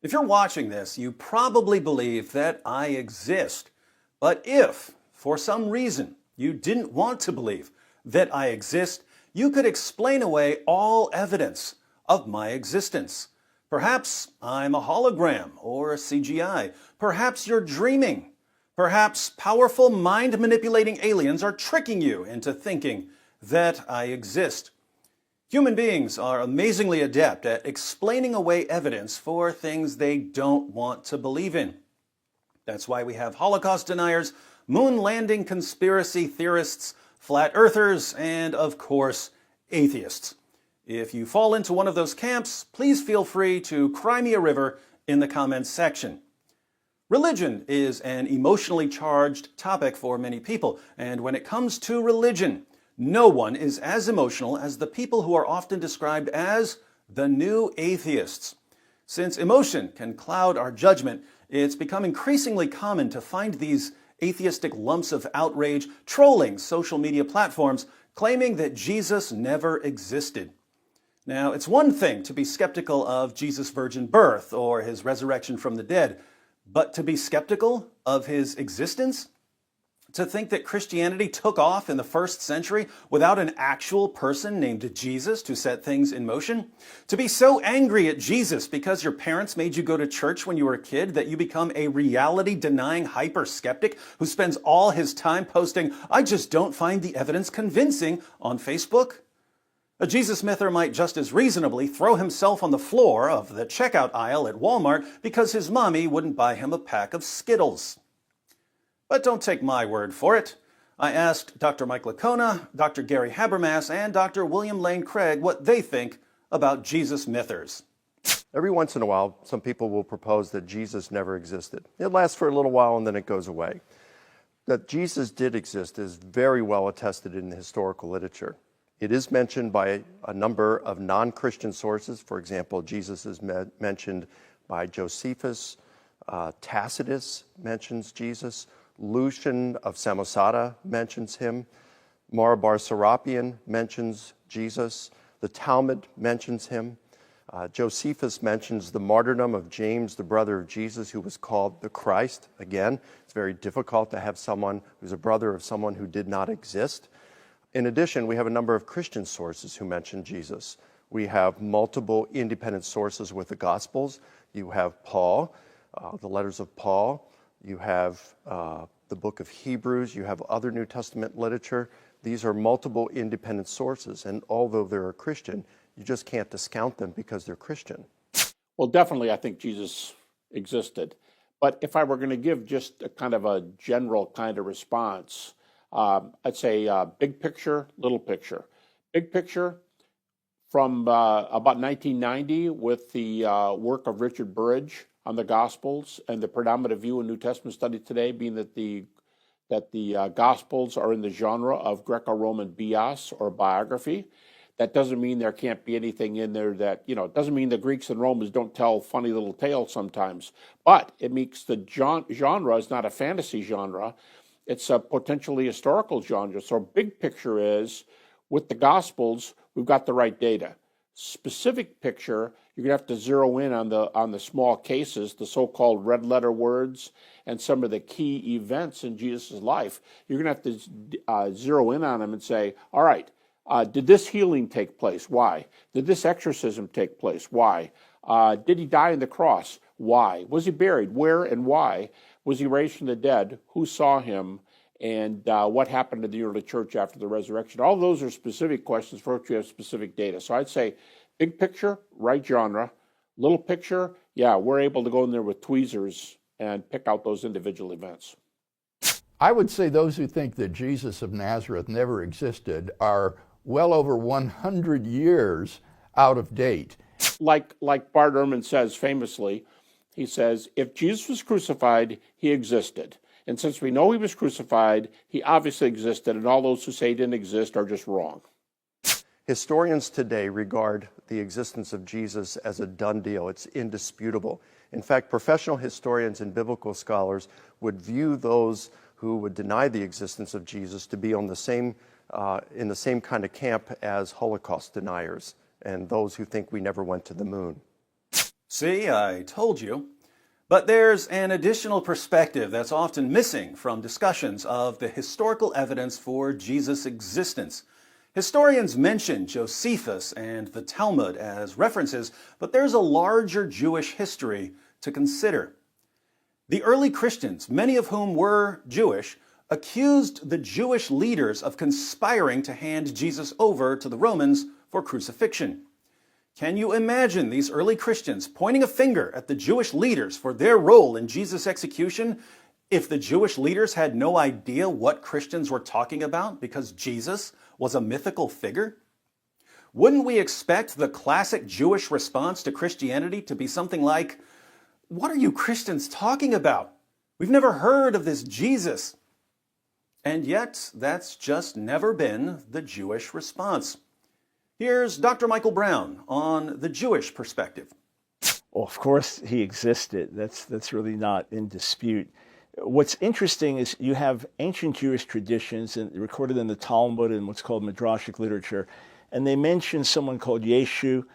If you're watching this, you probably believe that I exist. But if, for some reason, you didn't want to believe that I exist, you could explain away all evidence of my existence. Perhaps I'm a hologram or a CGI. Perhaps you're dreaming. Perhaps powerful mind-manipulating aliens are tricking you into thinking that I exist. Human beings are amazingly adept at explaining away evidence for things they don't want to believe in. That's why we have Holocaust deniers, moon landing conspiracy theorists, flat earthers, and of course, atheists. If you fall into one of those camps, please feel free to cry me a river in the comments section. Religion is an emotionally charged topic for many people, and when it comes to religion, no one is as emotional as the people who are often described as the new atheists. Since emotion can cloud our judgment, it's become increasingly common to find these atheistic lumps of outrage trolling social media platforms, claiming that Jesus never existed. Now, it's one thing to be skeptical of Jesus' virgin birth or his resurrection from the dead, but to be skeptical of his existence? To think that Christianity took off in the first century without an actual person named Jesus to set things in motion? To be so angry at Jesus because your parents made you go to church when you were a kid that you become a reality-denying hyper-skeptic who spends all his time posting, "I just don't find the evidence convincing," on Facebook? A Jesus myther might just as reasonably throw himself on the floor of the checkout aisle at Walmart because his mommy wouldn't buy him a pack of Skittles. But don't take my word for it. I asked Dr. Mike Licona, Dr. Gary Habermas, and Dr. William Lane Craig what they think about Jesus mythers. Every once in a while, some people will propose that Jesus never existed. It lasts for a little while and then it goes away. That Jesus did exist is very well attested in the historical literature. It is mentioned by a number of non-Christian sources. For example, Jesus is mentioned by Josephus. Tacitus mentions Jesus. Lucian of Samosata mentions him. Marabar Serapion mentions Jesus. The Talmud mentions him. Josephus mentions the martyrdom of James, the brother of Jesus, who was called the Christ. Again, it's very difficult to have someone who's a brother of someone who did not exist. In addition, we have a number of Christian sources who mention Jesus. We have multiple independent sources with the Gospels. You have Paul, the letters of Paul. You have the book of Hebrews. You have other New Testament literature. These are multiple independent sources, and although they're a Christian, you just can't discount them because they're Christian. Well, definitely, I think Jesus existed. But if I were going to give just a kind of a general kind of response, I'd say big picture, little picture. Big picture, from about 1990 with the work of Richard Burridge on the Gospels, and the predominant view in New Testament study today being that the Gospels are in the genre of Greco-Roman bios or biography. That doesn't mean there can't be anything in there that, it doesn't mean the Greeks and Romans don't tell funny little tales sometimes, but it makes the genre is not a fantasy genre. It's a potentially historical genre. So big picture is, with the Gospels, we've got the right data. Specific picture, you're going to have to zero in on the small cases, the so-called red letter words, and some of the key events in Jesus' life. You're going to have to zero in on them and say, all right, did this healing take place? Why? Did this exorcism take place? Why? Did he die on the cross? Why? Was he buried? Where and why? Was he raised from the dead? Who saw him? And what happened to the early church after the resurrection? All those are specific questions for which we have specific data. So I'd say big picture, right genre. Little picture, yeah, we're able to go in there with tweezers and pick out those individual events. I would say those who think that Jesus of Nazareth never existed are well over 100 years out of date. Like Bart Ehrman says famously, he says, if Jesus was crucified, he existed. And since we know he was crucified, he obviously existed, and all those who say he didn't exist are just wrong. Historians today regard the existence of Jesus as a done deal. It's indisputable. In fact, professional historians and biblical scholars would view those who would deny the existence of Jesus to be on the same, in the same kind of camp as Holocaust deniers and those who think we never went to the moon. See, I told you. But there's an additional perspective that's often missing from discussions of the historical evidence for Jesus' existence. Historians mention Josephus and the Talmud as references, but there's a larger Jewish history to consider. The early Christians, many of whom were Jewish, accused the Jewish leaders of conspiring to hand Jesus over to the Romans for crucifixion. Can you imagine these early Christians pointing a finger at the Jewish leaders for their role in Jesus' execution if the Jewish leaders had no idea what Christians were talking about because Jesus was a mythical figure? Wouldn't we expect the classic Jewish response to Christianity to be something like, "What are you Christians talking about? We've never heard of this Jesus." And yet, that's just never been the Jewish response. Here's Dr. Michael Brown on the Jewish perspective. Well, of course he existed. That's really not in dispute. What's interesting is you have ancient Jewish traditions recorded in the Talmud and what's called Midrashic literature, and they mention someone called Yeshu,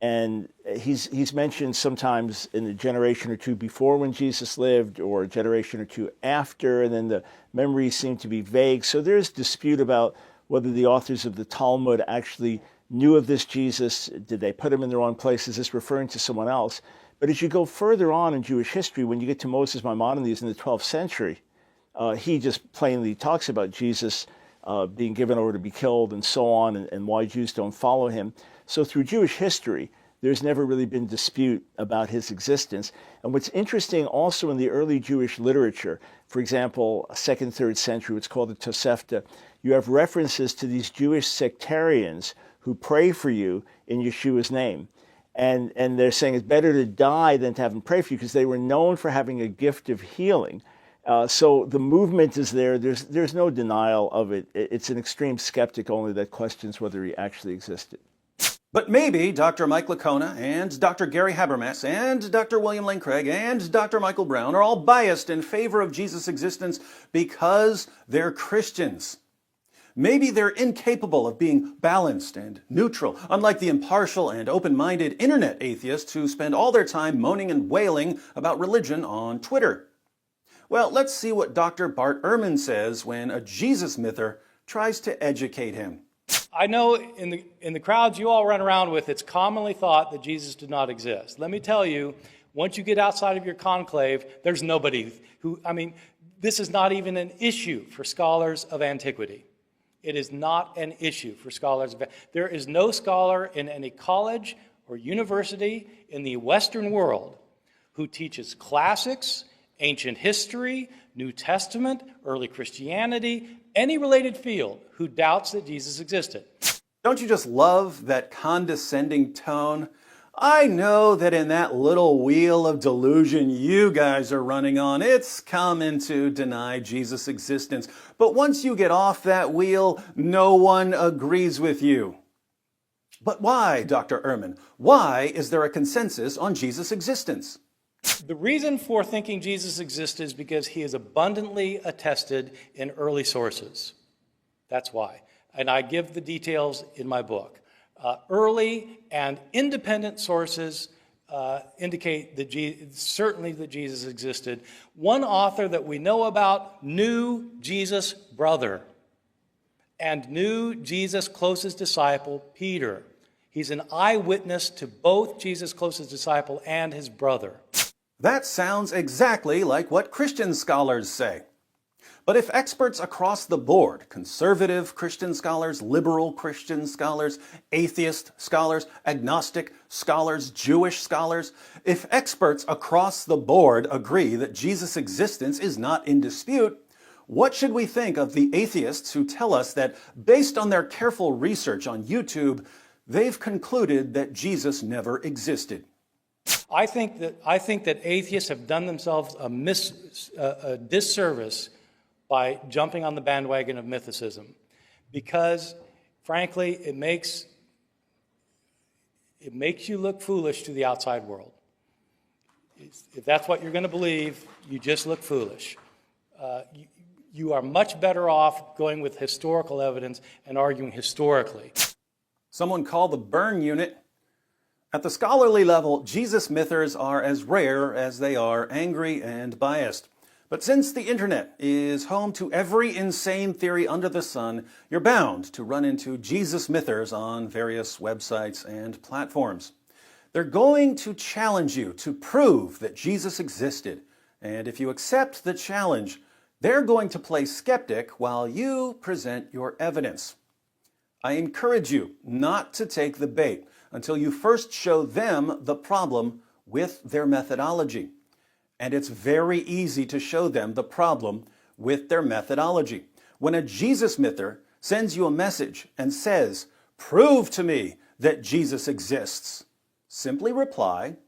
and he's mentioned sometimes in a generation or two before when Jesus lived, or a generation or two after, and then the memories seem to be vague. So there's dispute about whether the authors of the Talmud actually knew of this Jesus. Did they put him in the wrong place? Is this referring to someone else? But as you go further on in Jewish history, when you get to Moses Maimonides in the 12th century, he just plainly talks about Jesus being given over to be killed and so on, and why Jews don't follow him. So through Jewish history, there's never really been dispute about his existence. And what's interesting also in the early Jewish literature, for example, 2nd, 3rd century, what's called the Tosefta, you have references to these Jewish sectarians who pray for you in Yeshua's name. And they're saying it's better to die than to have them pray for you, because they were known for having a gift of healing. So the movement is there. There's no denial of it. It's an extreme skeptic only that questions whether he actually existed. But maybe Dr. Mike Licona and Dr. Gary Habermas and Dr. William Lane Craig and Dr. Michael Brown are all biased in favor of Jesus' existence because they're Christians. Maybe they're incapable of being balanced and neutral, unlike the impartial and open-minded internet atheists who spend all their time moaning and wailing about religion on Twitter. Well, let's see what Dr. Bart Ehrman says when a Jesus myther tries to educate him. I know in the crowds you all run around with, it's commonly thought that Jesus did not exist. Let me tell you, once you get outside of your conclave, there's nobody this is not even an issue for scholars of antiquity. It is not an issue for scholars. There is no scholar in any college or university in the Western world who teaches classics, ancient history, New Testament, early Christianity, any related field who doubts that Jesus existed. Don't you just love that condescending tone? I know that in that little wheel of delusion you guys are running on, it's common to deny Jesus' existence. But once you get off that wheel, no one agrees with you. But why, Dr. Ehrman? Why is there a consensus on Jesus' existence? The reason for thinking Jesus existed is because he is abundantly attested in early sources. That's why. And I give the details in my book. Early and independent sources indicate that certainly that Jesus existed. One author that we know about knew Jesus' brother and knew Jesus' closest disciple, Peter. He's an eyewitness to both Jesus' closest disciple and his brother. That sounds exactly like what Christian scholars say. But if experts across the board, conservative Christian scholars, liberal Christian scholars, atheist scholars, agnostic scholars, Jewish scholars, if experts across the board agree that Jesus' existence is not in dispute, what should we think of the atheists who tell us that, based on their careful research on YouTube, they've concluded that Jesus never existed? I think that atheists have done themselves a disservice by jumping on the bandwagon of mythicism, because, frankly, it makes you look foolish to the outside world. If that's what you're going to believe, you just look foolish. You are much better off going with historical evidence and arguing historically. Someone call the burn unit. At the scholarly level, Jesus mythers are as rare as they are angry and biased. But since the internet is home to every insane theory under the sun, you're bound to run into Jesus mythers on various websites and platforms. They're going to challenge you to prove that Jesus existed. And if you accept the challenge, they're going to play skeptic while you present your evidence. I encourage you not to take the bait until you first show them the problem with their methodology. And it's very easy to show them the problem with their methodology. When a Jesus myther sends you a message and says, "Prove to me that Jesus exists," simply reply,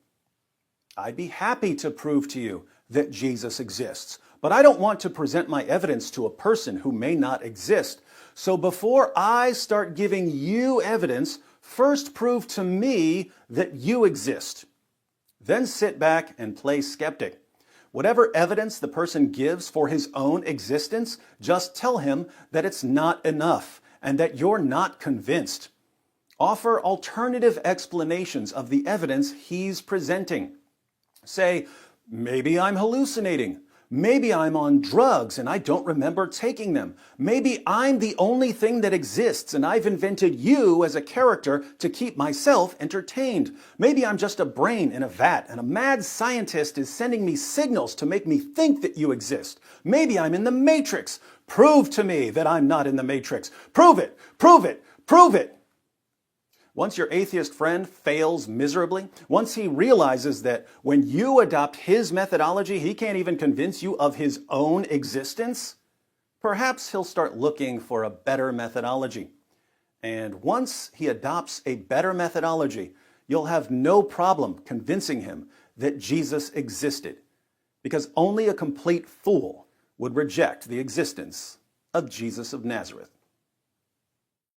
"I'd be happy to prove to you that Jesus exists, but I don't want to present my evidence to a person who may not exist. So before I start giving you evidence, first prove to me that you exist." Then sit back and play skeptic. Whatever evidence the person gives for his own existence, just tell him that it's not enough and that you're not convinced. Offer alternative explanations of the evidence he's presenting. Say, "Maybe I'm hallucinating. Maybe I'm on drugs and I don't remember taking them. Maybe I'm the only thing that exists and I've invented you as a character to keep myself entertained. Maybe I'm just a brain in a vat and a mad scientist is sending me signals to make me think that you exist. Maybe I'm in the Matrix. Prove to me that I'm not in the Matrix. Prove it, prove it, prove it." Once your atheist friend fails miserably, once he realizes that when you adopt his methodology, he can't even convince you of his own existence, perhaps he'll start looking for a better methodology. And once he adopts a better methodology, you'll have no problem convincing him that Jesus existed, because only a complete fool would reject the existence of Jesus of Nazareth.